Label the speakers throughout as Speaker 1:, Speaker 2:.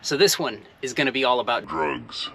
Speaker 1: So this one is going to be all about drugs.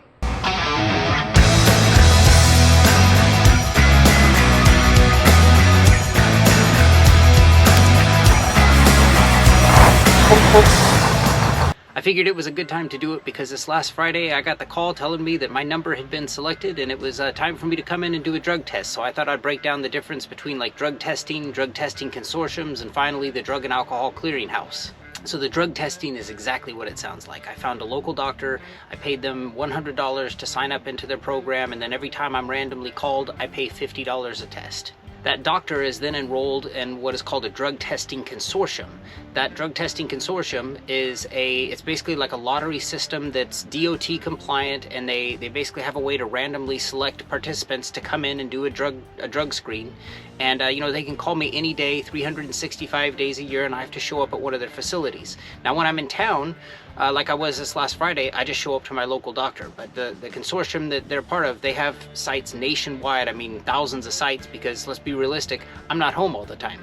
Speaker 1: I figured it was a good time to do it because this last Friday I got the call telling me that my number had been selected and it was time for me to come in and do a drug test. So I thought I'd break down the difference between like drug testing consortiums, and finally the Drug and Alcohol Clearinghouse. So the drug testing is exactly what it sounds like. I found a local doctor, I paid them $100 to sign up into their program, and then every time I'm randomly called, I pay $50 a test. That doctor is then enrolled in what is called a drug testing consortium. That drug testing consortium is it's basically like a lottery system that's DOT compliant, and they basically have a way to randomly select participants to come in and do a drug screen. And you know, they can call me any day, 365 days a year, and I have to show up at one of their facilities. Now when I'm in town, like I was this last Friday, I just show up to my local doctor. But the consortium that they're part of, they have sites nationwide. I mean, thousands of sites, because let's be realistic, I'm not home all the time.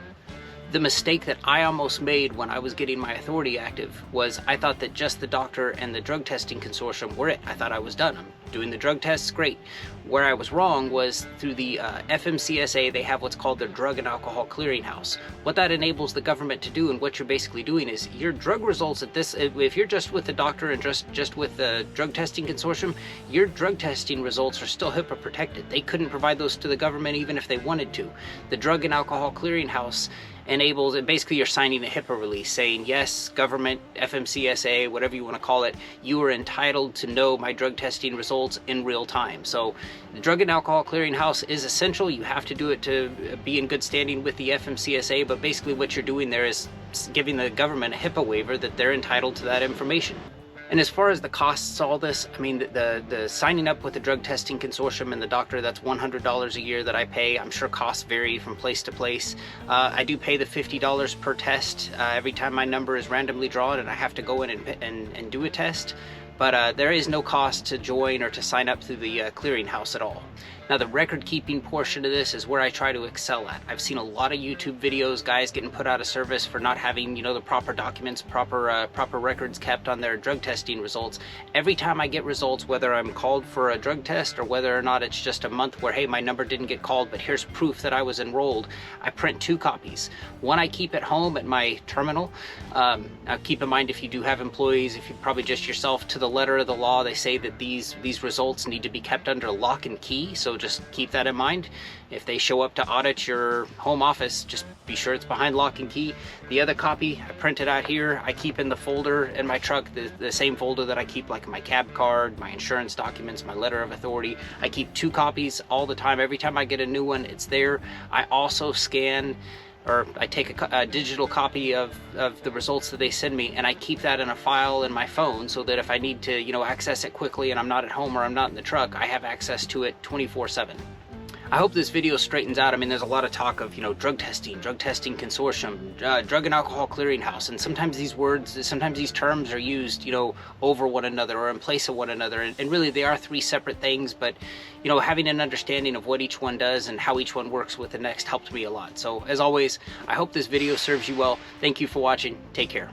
Speaker 1: The mistake that I almost made when I was getting my authority active was I thought that just the doctor and the drug testing consortium were it. I thought I was done. I'm doing the drug tests, great. Where I was wrong was through the FMCSA, they have what's called the Drug and Alcohol Clearinghouse. What that enables the government to do, and what you're basically doing, is your drug results at this, if you're just with the doctor and just with the drug testing consortium, your drug testing results are still HIPAA protected. They couldn't provide those to the government even if they wanted to. The Drug and Alcohol Clearinghouse enables, and basically you're signing a HIPAA release saying, yes, government, FMCSA, whatever you want to call it, you are entitled to know my drug testing results in real time. So the Drug and Alcohol Clearinghouse is essential. You have to do it to be in good standing with the FMCSA, but basically what you're doing there is giving the government a HIPAA waiver that they're entitled to that information. And as far as the costs of all this, I mean, the signing up with the drug testing consortium and the doctor, that's $100 a year that I pay. I'm sure costs vary from place to place. I do pay the $50 per test every time my number is randomly drawn and I have to go in and do a test. But there is no cost to join or to sign up through the clearinghouse at all. Now the record keeping portion of this is where I try to excel at. I've seen a lot of YouTube videos, guys getting put out of service for not having, you know, the proper documents, proper records kept on their drug testing results. Every time I get results, whether I'm called for a drug test or whether or not it's just a month where, hey, my number didn't get called, but here's proof that I was enrolled, I print 2 copies. One I keep at home at my terminal. Now keep in mind, if you do have employees, if you probably just yourself, to the letter of the law, they say that these results need to be kept under lock and key, so just keep that in mind. If they show up to audit your home office, just be sure it's behind lock and key. The other copy I printed out here, I keep in the folder in my truck, the same folder that I keep like my cab card, my insurance documents, my letter of authority. I keep 2 copies all the time. Every time I get a new one, it's there. I also scan, or I take a digital copy of the results that they send me, and I keep that in a file in my phone so that if I need to, you know, access it quickly and I'm not at home or I'm not in the truck, I have access to it 24/7. I hope this video straightens out. I mean, there's a lot of talk of, you know, drug testing consortium, drug and alcohol clearinghouse, and sometimes these terms are used, you know, over one another or in place of one another, and really they are 3 separate things, but, you know, having an understanding of what each one does and how each one works with the next helped me a lot. So as always, I hope this video serves you well. Thank you for watching. Take care.